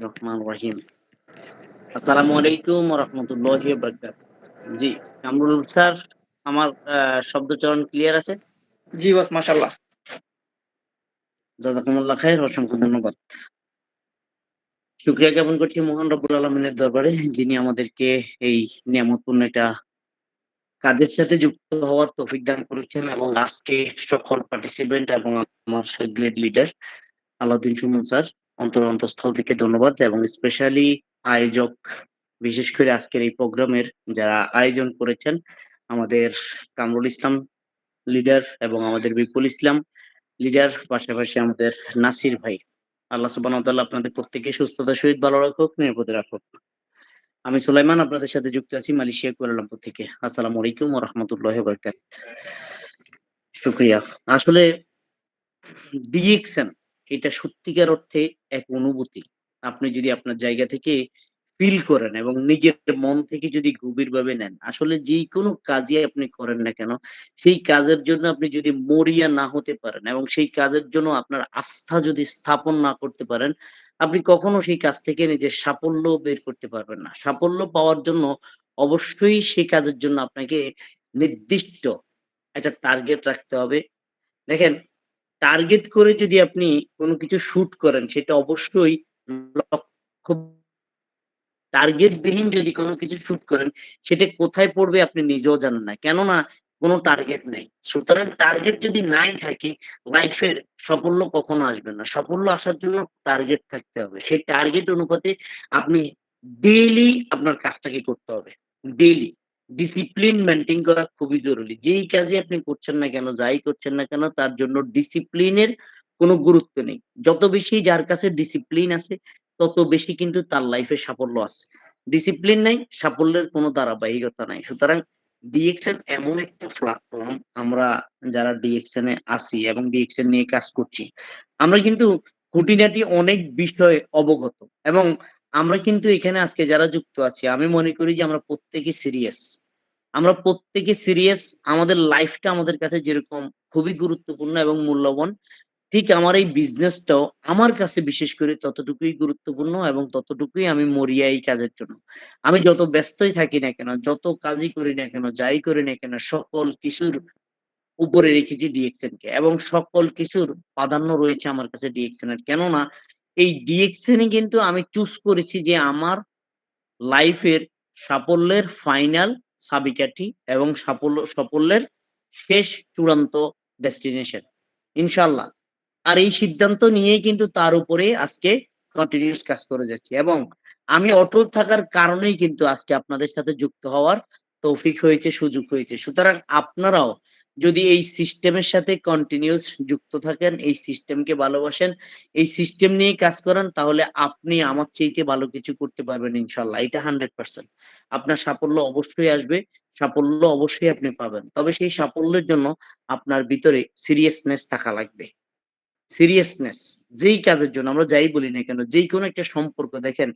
রহমান রহিম। আসসালামু আলাইকুম ওয়া রাহমাতুল্লাহি ওয়া বারাকাতুহু। জি, কামরুল স্যার আমার শব্দচরণ ক্লিয়ার আছে? জি বস মাশাআল্লাহ। জাযাকুমুল্লাহ খাইর, অসংখ্য ধন্যবাদ। শুকরিয়া জ্ঞাপন করছি মহান রব্বুল আলামিনের দরবারে যিনি আমাদেরকে এই নিয়ামতপূর্ণ একটা কাজের সাথে যুক্ত হওয়ার তৌফিক দান করেছেন এবং আজকে সকল পার্টিসিপেন্ট এবং আমার grade leader Alauddin Suman sir অন্তঃস্থল থেকে ধন্যবাদ এবং স্পেশালি আয়োজক, বিশেষ করে আজকের এই প্রোগ্রামের যারা আয়োজন করেছেন আমাদের কামরুল ইসলাম লিডার এবং আমাদের বিপুল ইসলাম লিডার, পাশাপাশি আমাদের নাসির ভাই। আল্লাহ সুবহানাহু ওয়া তাআলা আপনাদের প্রত্যেককে সুস্থতার সহিত ভালো রাখুক, নিরাপদে রাখুক। আমি সুলাইমান আপনাদের সাথে যুক্ত আছি মালয়েশিয়া কুয়ালালামপুর থেকে। আসসালামু আলাইকুম ওয়া রাহমাতুল্লাহি ওয়া বারাকাতুহু। শুকরিয়া। আসলে ডিএকশন এটা সত্যিকার অর্থে এক অনুভূতি। আপনি যদি আপনার জায়গা থেকে ফিল করেন এবং নিজের মন থেকে যদি গভীরভাবে নেন, আসলে যেকোনো কাজই আপনি করেন না কেন, সেই কাজের জন্য আপনি যদি মরিয়া না হতে পারেন এবং সেই কাজের জন্য আপনার আস্থা যদি স্থাপন না করতে পারেন, আপনি কখনো সেই কাজ থেকে নিজের সাফল্য বের করতে পারবেন না। সাফল্য পাওয়ার জন্য অবশ্যই সেই কাজের জন্য আপনাকে নির্দিষ্ট একটা টার্গেট রাখতে হবে। দেখেন, টার্গেট করে যদি আপনি কোনো কিছু শুট করেন সেটা অবশ্যই লক্ষ্য, টার্গেট বিহীন যদি কোনো কিছু শুট করেন সেটা কোথায় পড়বে আপনি নিজেও জানেন না। কেননা কোনো টার্গেট নেই। সুতরাং টার্গেট যদি নাই থাকে লাইফের সাফল্য কখনো আসবে না। সাফল্য আসার জন্য টার্গেট থাকতে হবে। সেই টার্গেট অনুপাতে আপনি ডেইলি আপনার কাজটাকে করতে হবে। ডেইলি ডিসিপ্লিন মেইনটেইন করা খুবই জরুরি। যেই কাজই আপনি করছেন না কেন, যাই করছেন না কেন তার জন্য ডিসিপ্লিনের কোনো গুরুত্ব নেই। যত বেশি যার কাছে ডিসিপ্লিন আছে তত বেশি কিন্তু তার লাইফে সাফল্য আছে। ডিসিপ্লিন নাই, সাফল্যের কোনো ধারাবাহিকতা নাই। সুতরাং ডিএক্সএন এমন একটা প্ল্যাটফর্ম, আমরা যারা ডিএক্সএন এ আছি এবং ডিএক্সএন নিয়ে কাজ করছি, আমরা কিন্তু খুঁটিনাটি অনেক বিষয় অবগত এবং আমরা কিন্তু এখানে আজকে যারা যুক্ত আছি আমি মনে করি যে আমরা প্রত্যেকে সিরিয়াস। আমরা প্রত্যেকে সিরিয়াস। আমাদের লাইফটা আমাদের কাছে যেরকম খুবই গুরুত্বপূর্ণ এবং মূল্যবান, ঠিক আমার এই বিজনেসটাও আমার কাছে বিশেষ করে ততটুকুই গুরুত্বপূর্ণ এবং ততটুকুই আমি মরিয়া এই কাজের জন্য। আমি যত ব্যস্তই থাকি না কেন, যত কাজই করি না কেন, যাই করি না কেন, সকল কিছুর উপরে রেখেছি ডিএক্সএন কে এবং সকল কিছুর প্রাধান্য রয়েছে আমার কাছে ডিএক্সএন এর। কেননা এই ডিএক্সএন ই কিন্তু আমি চুজ করেছি যে আমার লাইফের সাফল্যের ফাইনাল চাবিকাঠি এবং সাফল্যের শেষ চূড়ান্ত ডেস্টিনেশন। ইনশাআল্লাহ। আর এই সিদ্ধান্ত নিয়েই কিন্তু তার উপরে আজকে কন্টিনিউয়াস কাজ করে যাচ্ছি এবং আমি অটল থাকার কারণেই কিন্তু আজকে আপনাদের সাথে যুক্ত হওয়ার তৌফিক হয়েছে, সুযোগ হয়েছে। সুতরাং আপনারাও যদি এই সিস্টেমের সাথে কন্টিনিউয়াস যুক্ত থাকেন, এই সিস্টেমকে ভালোবাসেন, এই সিস্টেম নিয়ে কাজ করেন, তাহলে আপনি আমার চাইতে ভালো কিছু করতে পারবেন ইনশাআল্লাহ। এটা 100%। আপনার সাফল্য অবশ্যই আসবে, সাফল্য অবশ্যই আপনি পাবেন। তবে সেই সাফল্যের জন্য আপনার ভিতরে সিরিয়াসনেস থাকা লাগবে। সিরিয়াসনেস, যেই কাজের জন্য আমরা যাই বলি না কেন, যেকোনো একটা সম্পর্ক দেখেন,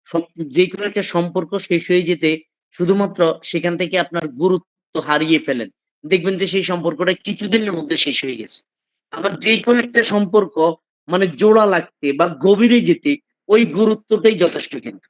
সব যেকোনো একটা সম্পর্ক শেষ হয়ে যেতে শুধুমাত্র সেখান থেকে আপনার গুরুত্ব হারিয়ে ফেলেন। দেখবেন যে সেই সম্পর্কটা কিছুদিনের মধ্যে শেষ হয়ে গেছে। আবার যেকোনো একটা সম্পর্ক মানে জোড়া লাগতে বা গভীরে যেতে ওই গুরুত্বটাই যথেষ্ট কিন্তু।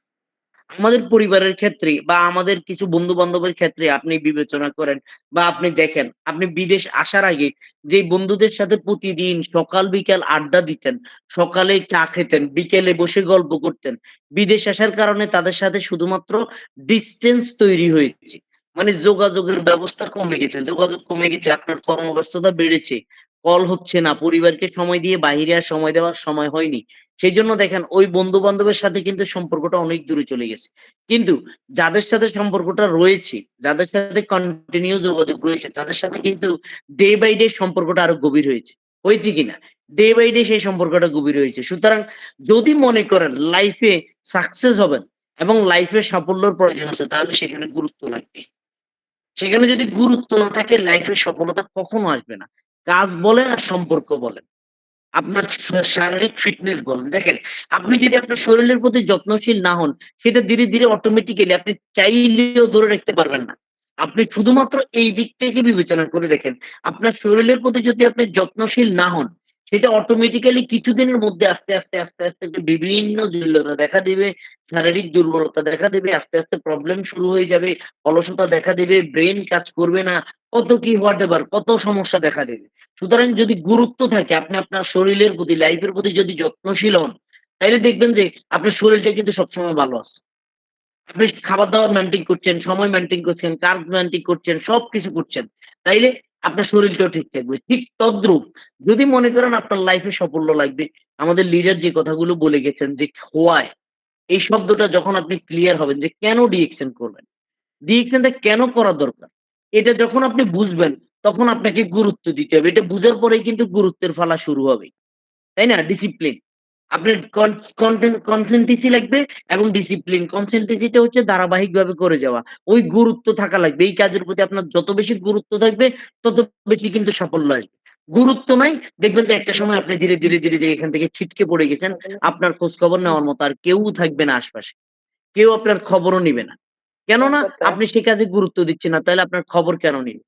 আমাদের পরিবারের ক্ষেত্রে বা আমাদের কিছু বন্ধু-বান্ধবের ক্ষেত্রে আপনি বিবেচনা করেন বা আপনি দেখেন, আপনি বিদেশ আসার আগে যেই বন্ধুদের সাথে প্রতিদিন সকাল বিকাল আড্ডা দিতেন, সকালে চা খেতেন, বিকেলে বসে গল্প করতেন। বিদেশ আসার কারণে তাদের সাথে শুধুমাত্র ডিসট্যান্স তৈরি হয়েছে। মানে যোগাযোগের ব্যবস্থা কমে গেছে। যোগাযোগ কমে গেছে, আপনার কর্মব্যস্ততা বেড়েছে। কল হচ্ছে না, পরিবারকে সময় দিয়ে বাহিরে আর সময় দেওয়ার সময় হয়নি। সেইজন্য দেখেন ওই বন্ধু-বান্ধবের সাথে কিন্তু সম্পর্কটা অনেক দূরে চলে গেছে। কিন্তু যাদের সাথে সম্পর্কটা রয়েছে, যাদের সাথে কন্টিনিউ যোগাযোগ রয়েছে, তাদের সাথে কিন্তু ডে বাই ডে সম্পর্কটা আরো গভীর হয়েছে। হয়েছে কিনা? ডে বাই ডে সেই সম্পর্কটা গভীর হয়েছে। সুতরাং যদি মনে করেন লাইফে সাকসেস হবেন এবং লাইফে সাফল্যের প্রয়োজন আছে তাহলে সেখানে গুরুত্ব লাগবে। সেখানে যদি গুরুত্ব না থাকে লাইফে সফলতা কখনো আসবে না। কাজ বলেন আর সম্পর্ক বলেন। আপনার শারীরিক ফিটনেস বলেন। দেখেন, আপনি যদি আপনার শরীরের প্রতি যত্নশীল না হন, সেটা ধীরে, ধীরে অটোমেটিক্যালি আপনি চাইলেও ধরে রাখতে পারবেন না। আপনি শুধুমাত্র এই দিকটাকে বিবেচনা করে দেখেন। আপনার শরীরের প্রতি যদি আপনি যত্নশীল না হন, সেটা অটোমেটিক্যালি কিছুদিনের মধ্যে আস্তে, আস্তে যে বিভিন্ন জটিলতা দেখা দিবে, শারীরিক দুর্বলতা দেখা দেবে, আস্তে, আস্তে প্রবলেম শুরু হয়ে যাবে, অলসতা দেখা দেবে, ব্রেইন কাজ করবে না, কত কি হোয়াটএভার কত সমস্যা দেখা দেবে। সুতরাং যদি গুরুত্ব থাকে আপনি আপনার শরীরের প্রতি, লাইফের প্রতি যদি যত্নশীল হন, তাইলে দেখবেন যে আপনার শরীরটা কিন্তু সবসময় ভালো আছে। আপনি খাবার-দাবার মেইনটেইন করছেন, সময় মেইনটেইন করছেন, কাজ মেইনটেইন করছেন, সবকিছু করছেন। তাইলে আপনার শরীরটাও ঠিক থাকবে। ঠিক তদ্রূপ যদি মনে করেন আপনার লাইফে সাফল্য লাগবে, আমাদের লিডার যে কথাগুলো বলে গেছেন যে হোয়াই এই শব্দটা যখন আপনি ক্লিয়ার হবেন যে কেন ডিএকশন করবেন? ডিএকশনটা কেন করা দরকার? এটা যখন আপনি বুঝবেন তখন আপনাকে গুরুত্ব দিতে হবে। এটা বুঝার পরেই কিন্তু গুরুত্বের ফালা শুরু হবে। তাই না? ডিসিপ্লিন। আপনার কনসেনট্রেসি লাগবে এবং ডিসিপ্লিন। কনসেনট্রেসি টা হচ্ছে ধারাবাহিকভাবে করে যাওয়া। ওই গুরুত্ব থাকা লাগবে। এই কাজের প্রতি আপনার যত বেশি গুরুত্ব থাকবে, তত বেশি কিন্তু সাফল্য আসবে। গুরুত্ব নাই, দেখবেন যে একটা সময় আপনি ধীরে, ধীরে এখান থেকে ছিটকে পড়ে গেছেন। আপনার খোঁজ খবর নেওয়ার মতো আর কেউ থাকবে না আশপাশে। কেউ আপনার খবরও নিবে না। কেননা আপনি সে কাজে গুরুত্ব দিচ্ছেন না, তাহলে আপনার খবর কেন নিবে?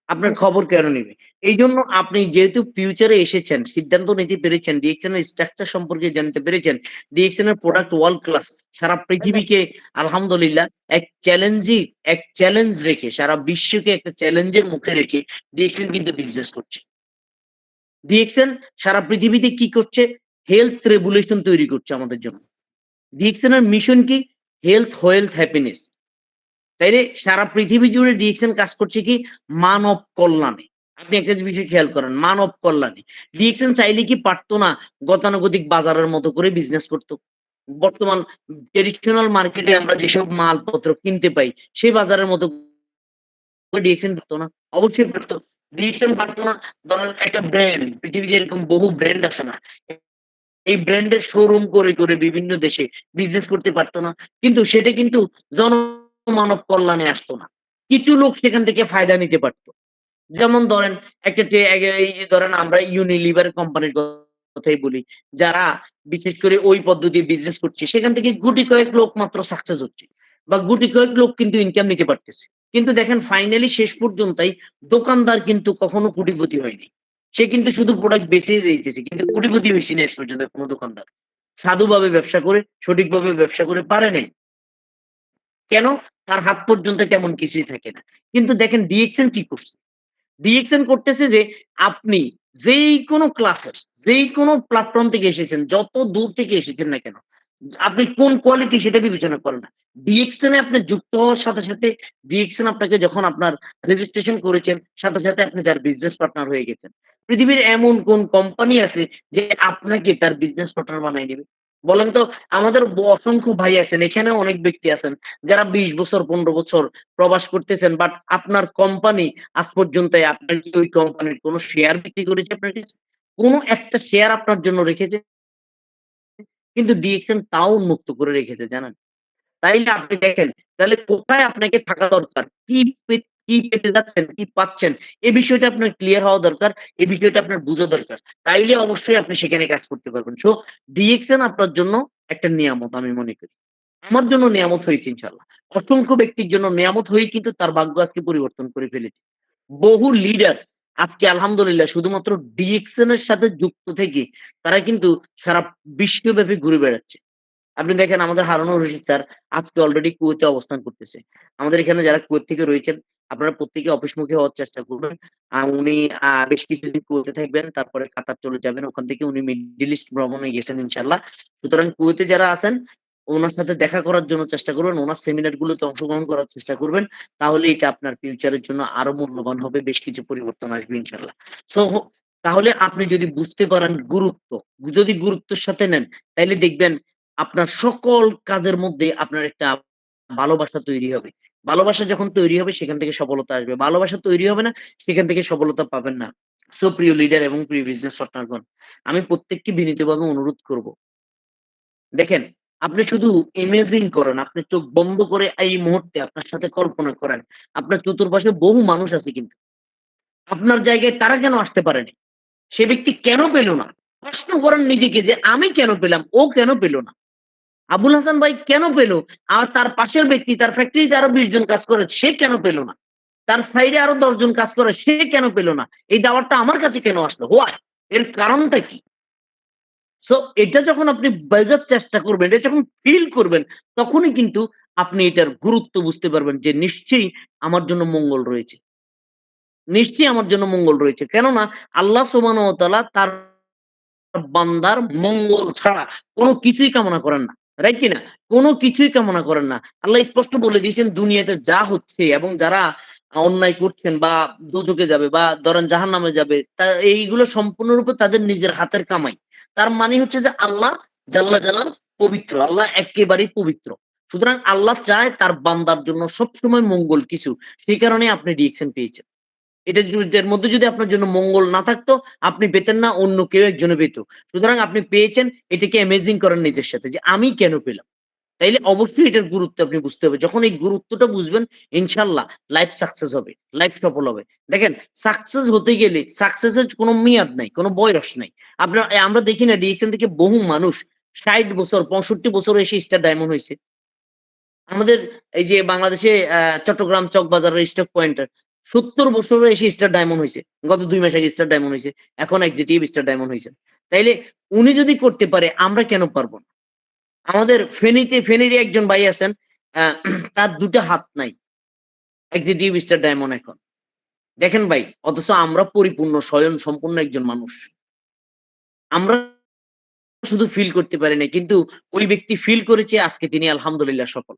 আপনার খবর কেন নিবে? এইজন্য আপনি যেহেতু ফিউচারে এসেছেন, সিদ্ধান্ত নিতে পেরেছেন, ডিএক্সএন এর স্ট্রাকচার সম্পর্কে জানতে পেরেছেন, ডিএক্সএন এর প্রোডাক্ট ওয়ার্ল্ড ক্লাস। সারা পৃথিবীকে আলহামদুলিল্লাহ এক চ্যালেঞ্জ রেখে, সারা বিশ্বকে একটা চ্যালেঞ্জের মুখে রেখে ডিএক্সএন কিন্তু বিজনেস করছে। ডিএক্সএন সারা পৃথিবীতে কি করছে? হেলথ রেভলিউশন তৈরি করছে আমাদের জন্য। ডিএক্সএন এর মিশন কি? Health, wealth, happiness. তাইলে সারা পৃথিবী জুড়ে ডিএক্সএন কাজ করছে কি? মানব কল্যাণে। আপনি একটা বিষয় খেয়াল করেন, মানব কল্যাণে। ডিএক্সএন চাইলে কি পারত না গতানুগতিক বাজারের মতো করে বিজনেস করত? বর্তমান ট্র্যাডিশনাল মার্কেটে আমরা যেসব মালপত্র কিনতে পাই, সেই বাজারের মতো করে ডিএক্সএন পারত না? অবশ্যই পারত। ডিএক্সএন পারত না। ধরেন একটা ব্র্যান্ড, পৃথিবীতে এরকম বহু ব্র্যান্ড আছে না? এই ব্র্যান্ডের শোরুম করে বিভিন্ন দেশে বিজনেস করতে পারত না। কিন্তু সেটা কিন্তু জনমানব কল্যাণে আসতো না। কিছু লোক সেখান থেকে ফায়দা নিতে পারত। যেমন ধরেন একটা এই যে ধরেন আমরা ইউনিলিভার কোম্পানির কথাই বলি। যারা বিশেষ করে ওই পদ্ধতি বিজনেস করছে সেখান থেকে গুটি কয়েক লোক মাত্র সাকসেস হচ্ছে। বা গুটি কয়েক লোক কিন্তু ইনকাম নিতে পারতেছে। কিন্তু দেখেন ফাইনালি শেষ পর্যন্তই দোকানদার কিন্তু কখনো কোটিপতি হয়নি। সে কিন্তু শুধু প্রোডাক্ট বেচেই যাইতেছে। কিন্তু কোটিপতি হইছে না আজ পর্যন্ত কোন দোকানদার। সাধুভাবে ব্যবসা করে, সঠিকভাবে ব্যবসা করে পারে নাই। কেন? তার হাত পর্যন্ত তেমন কিছুই থাকে না। কিন্তু দেখেন ডিএক্সএন কি করছে? ডিএক্সএন করতেছে যে আপনি যেইকোনো ক্লাসের, যেইকোনো প্ল্যাটফর্ম থেকে এসেছেন, যত দূর থেকে এসেছেন না কেন, আপনি কোন কোয়ালিটি সেটা বিবেচনা করে না। ডিএক্সএন এ আপনি যুক্ত হওয়ার সাথে, ডিএক্সএন আপনাকে যখন আপনার রেজিস্ট্রেশন করেছেন, সাথে আপনি তার বিজনেস পার্টনার হয়ে গেছেন। পৃথিবীর এমন কোন কোম্পানি আছে যে আপনাকে তার বিজনেস পার্টনার বানায় নিবে? বলেন তো, আমাদের অসংখ্য ভাই আছেন, এখানেও অনেক ব্যক্তি আছেন যারা ২০ বছর ১৫ বছর প্রবাস করতেছেন। বাট আপনার কোম্পানি আজ পর্যন্ত আপনার কি ওই কোম্পানির কোন শেয়ার বিক্রি করেছে আপনার কাছে? কোন একটা শেয়ার আপনার জন্য রেখেছে? কিন্তু ডিএক্সএন তাও উন্মুক্ত করে রেখেছে জানেন? তাইলে আপনি দেখেন, তাহলে কোথায় আপনাকে থাকা দরকার? কি পেতে যাচ্ছেন, কি পাচ্ছেন? এ বিষয়টা আপনার ক্লিয়ার হওয়া দরকার। এই বিষয়টা আপনার বুঝা দরকার। তাইলে অবশ্যই আপনি সেখানে কাজ করতে পারবেন। ডিএক্সএন আপনার জন্য একটা নিয়ামত আমি মনে করি। আমার জন্য নিয়ামত হয়েছে ইনশাআল্লাহ। অসংখ্য ব্যক্তির জন্য নিয়ামত হয়েই কিন্তু তার ভাগ্য আজকে পরিবর্তন করে ফেলেছে। বহু লিডার আজকে আলহামদুলিল্লাহ শুধুমাত্র ডিএক্সএন এর সাথে যুক্ত থেকে তারা কিন্তু সারা বিশ্বব্যাপী ঘুরে বেড়াচ্ছে। আপনি দেখেন আমাদের হারুনুর রশিদ স্যার আজকে অলরেডি কুয়েতে অবস্থান করতেছে। আমাদের এখানে যারা কুয়েত থেকে রয়েছেন, আপনারা প্রত্যেকে অফিসমুখী হওয়ার চেষ্টা করবেন। উনি বেশ কিছুদিন কুয়েতে থাকবেন। তারপরে কাতার চলে যাবেন। ওখান থেকে উনি মিডল ইস্ট ভ্রমণে গেছেন ইনশাআল্লাহ। সুতরাং কুয়েতে যারা আছেন, উনার সাথে দেখা করার জন্য চেষ্টা করবেন। উনার সেমিনার গুলোতে অংশগ্রহণ করার চেষ্টা করবেন। তাহলে এটা আপনার ফিউচারের জন্য আরো মূল্যবান হবে। বেশ কিছু পরিবর্তন আসবে ইনশাআল্লাহ। সো তাহলে আপনি যদি বুঝতে পারেন গুরুত্ব, যদি গুরুত্বের সাথে নেন, তাইলে দেখবেন আপনার সকল কাজের মধ্যে আপনার একটা ভালোবাসা তৈরি হবে। ভালোবাসা যখন তৈরি হবে সেখান থেকে সফলতা আসবে। ভালোবাসা তৈরি হবে না, সেখান থেকে সফলতা পাবেন না। প্রিয় লিডার এবং প্রিয় বিজনেস পার্টনারগণ, আমি প্রত্যেককে বিনীতভাবে অনুরোধ করব। দেখেন, আপনি শুধু ইমেজিন করেন, আপনি চোখ বন্ধ করে এই মুহূর্তে আপনার সাথে কল্পনা করেন। আপনার চতুর্পাশে বহু মানুষ আছে কিন্তু। আপনার জায়গায় তারা কেন আসতে পারেনি? সে ব্যক্তি কেন পেল না? প্রশ্ন করেন নিজেকে যে আমি কেন পেলাম? ও কেন পেল না? আবুল হাসান ভাই কেন পেল? আর তার পাশের ব্যক্তি তার ফ্যাক্টরিতে আরো ২০ জন কাজ করে, সে কেন পেল না? তার সাইডে আরো ১০ জন কাজ করে, সে কেন পেল না? এই দাওয়াতটা আমার কাছে কেন আসলো? হোয়াই? এর কারণটা কি? সো এটা যখন আপনি বোঝার চেষ্টা করবেন, এটা যখন ফিল করবেন, তখনই কিন্তু আপনি এটার গুরুত্ব বুঝতে পারবেন যে নিশ্চয়ই আমার জন্য মঙ্গল রয়েছে। নিশ্চয়ই আমার জন্য মঙ্গল রয়েছে। কেননা আল্লাহ সুবহানাহু ওয়া তাআলা তার বান্দার মঙ্গল ছাড়া কোন কিছুই কামনা করেন না। রাইট কিনা? কোন কিছুই কামনা করেন না। আল্লাহ স্পষ্ট বলে দিয়েছেন দুনিয়াতে যা হচ্ছে এবং যারা অন্যায় করছেন বা দোজখে যাবে বা ধরেন জাহান্নামে যাবে এইগুলো সম্পূর্ণরূপে তাদের নিজের হাতের কামাই। তার মানে হচ্ছে যে আল্লাহ জাল্লা জালাল পবিত্র। আল্লাহ একেবারেই পবিত্র। সুতরাং আল্লাহ চায় তার বান্দার জন্য সবসময় মঙ্গল কিছু। সেই কারণেই আপনি রিঅ্যাকশন পেয়েছেন। এটার মধ্যে যদি আপনার জন্য মঙ্গল না থাকতো, আপনি পেতেন না, অন্য কেউ একজনে পেত। সুতরাং আপনি পেয়েছেন, এটাকে অ্যামেজিং করেন নিজের সাথে যে আমি কেন পেলাম? তাইলে অবশ্যই এটার গুরুত্ব আপনি বুঝতে হবে। যখন এই গুরুত্বটা বুঝবেন ইনশাআল্লাহ লাইফ সাকসেস হবে। লাইফ সফল হবে। দেখেন সাকসেস হতে গেলে সাকসেসের কোনো মেয়াদ নাই, কোনো বয়স নাই। আমরা দেখি না ডিএক্সএন থেকে বহু মানুষ ৬০ বছর ৬৫ বছরে এসে স্টার ডায়মন্ড হইছে। আমাদের এই যে বাংলাদেশে চট্টগ্রাম চকবাজারের স্টক পয়েন্টার ৭০ বছরে এসে স্টার ডায়মন্ড হইছে। গত ২ মাস আগে স্টার ডায়মন্ড হইছে। এখন এক্সিকিউটিভ স্টার ডায়মন্ড হইছে। তাইলে উনি যদি করতে পারে আমরা কেন পারব না? আমাদের ফেনীরই একজন ভাই আছেন, আ তার ২ টা হাত নাই। এক্সিকিউটিভ স্টার ডায়মন্ড এখন। দেখেন ভাই, অথচ আমরা পরিপূর্ণ স্বয়ং সম্পূর্ণ একজন মানুষ। আমরা শুধু ফিল করতে পারি নাই। কিন্তু ওই ব্যক্তি ফিল করেছে আজকে তিনি আলহামদুলিল্লাহ সফল।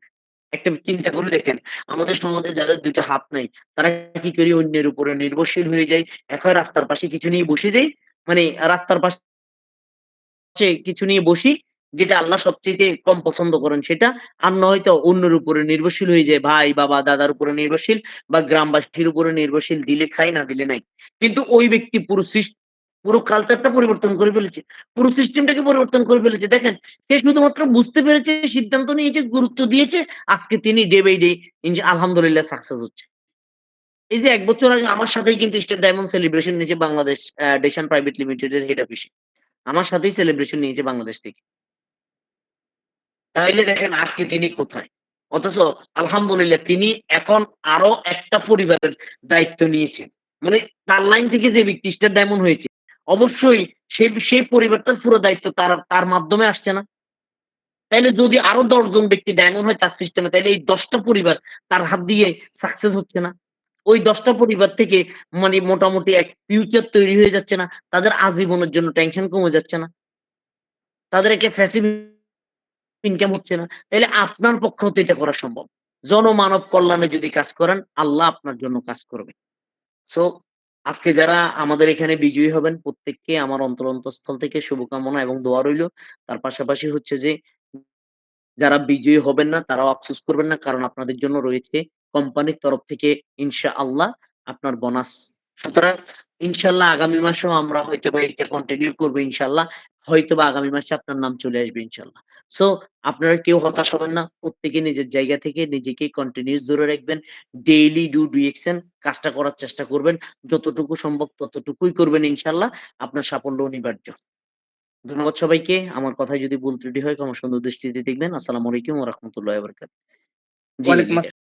একটা চিন্তা করে দেখেন, আমাদের সমাজে যাদের ২ টা হাত নাই, তারা কি করে অন্যের উপরে নির্ভরশীল হয়ে যায়? এক হয় রাস্তার পাশে কিছু নিয়ে বসে যাই, মানে রাস্তার পাশে কিছু নিয়ে বসি, যেটা আল্লাহ সবচাইতে কম পছন্দ করেন সেটা। আর নয়তো অন্যের উপরে নির্ভরশীল হয়ে যায়। ভাই, বাবা, দাদার উপরে নির্ভরশীল বা গ্রামবাসীর উপরে নির্ভরশীল। দিলে খাই, না দিলে নাই। কিন্তু ওই ব্যক্তি পুরো কালচারটা পরিবর্তন করে ফেলেছে। পুরো সিস্টেমটাকে পরিবর্তন করে ফেলেছে। দেখেন, সে শুধুমাত্র বুঝতে পেরেছে, সিদ্ধান্ত নিয়েছে, গুরুত্ব দিয়েছে। আজকে তিনি ডে বাই ডে আলহামদুলিল্লাহ সাকসেস হচ্ছে। এই যে ১ বছর আগে আমার সাথেই কিন্তু স্টার ডায়মন্ড সেলিব্রেশন নিয়েছে বাংলাদেশ ডেশান প্রাইভেট লিমিটেড এর হেড অফিসে। আমার সাথেই সেলিব্রেশন নিয়েছে বাংলাদেশ থেকে। তাইলে দেখেন আজকে তিনি কোথায়? অথচ আলহামদুলিল্লাহ তিনি এখন আরো একটা পরিবারের দায়িত্ব নিয়েছেন। মানে তার লাইন থেকে যে ব্যক্তি স্টার ডায়মন্ড হয়েছে, অবশ্যই সেই পরিবারটার পুরো দায়িত্ব তার মাধ্যমে আসছে না? তাইলে যদি আরো ১০ জন ব্যক্তি ডায়মন্ড হয় তার সিস্টেমে, তাইলে এই ১০ টা পরিবার তার হাত দিয়ে সাকসেস হচ্ছে না? ওই ১০ টা পরিবার থেকে মানে মোটামুটি এক ফিউচার তৈরি হয়ে যাচ্ছে না? তাদের আজীবনের জন্য টেনশন কমে যাচ্ছে না? তাদের একটা প্যাসিভ ইনকাম হচ্ছে না। তাইলে আপনার পক্ষেও তো এটা করা সম্ভব। জনমানব কল্যাণে যদি কাজ করেন, আল্লাহ আপনার জন্য কাজ করবে। সো আজকে যারা আমাদের এখানে বিজয়ী হবেন প্রত্যেককে আমার অন্তরস্থল থেকে শুভকামনা এবং দোয়া রইলো। তার পাশাপাশি হচ্ছে যে যারা বিজয়ী হবেন না তারাও আফসোস করবেন না। কারণ আপনাদের জন্য রয়েছে কোম্পানির তরফ থেকে ইনশাআল্লাহ আপনার বোনাস। সুতরাং ইনশাআল্লাহ আগামী মাসেও আমরা হয়তোবা এটা কন্টিনিউ করব ইনশাআল্লাহ। হয়তোবা আগামী মাসে আপনার নাম চলে আসবে ইনশাআল্লাহ। সো আপনারা কেউ হতাশ হবেন না। প্রত্যেকে নিজের জায়গা থেকে নিজেকে কন্টিনিউয়াস ধরে রাখবেন। ডেইলি ডু অ্যাকশন কাজটা করার চেষ্টা করবেন। যতটুকু সম্ভব ততটুকুই করবেন ইনশাআল্লাহ। আপনার সাফল্য অনিবার্য। ধন্যবাদ সবাইকে। আমার কথায় যদি ভুল ত্রুটি হয় ক্ষমা সুন্দর দৃষ্টিতে দেখবেন। আসসালামু আলাইকুম ওয়া রাহমাতুল্লাহি ওয়া বারাকাতুহু। জি, ওয়ালাইকুম বিদায়।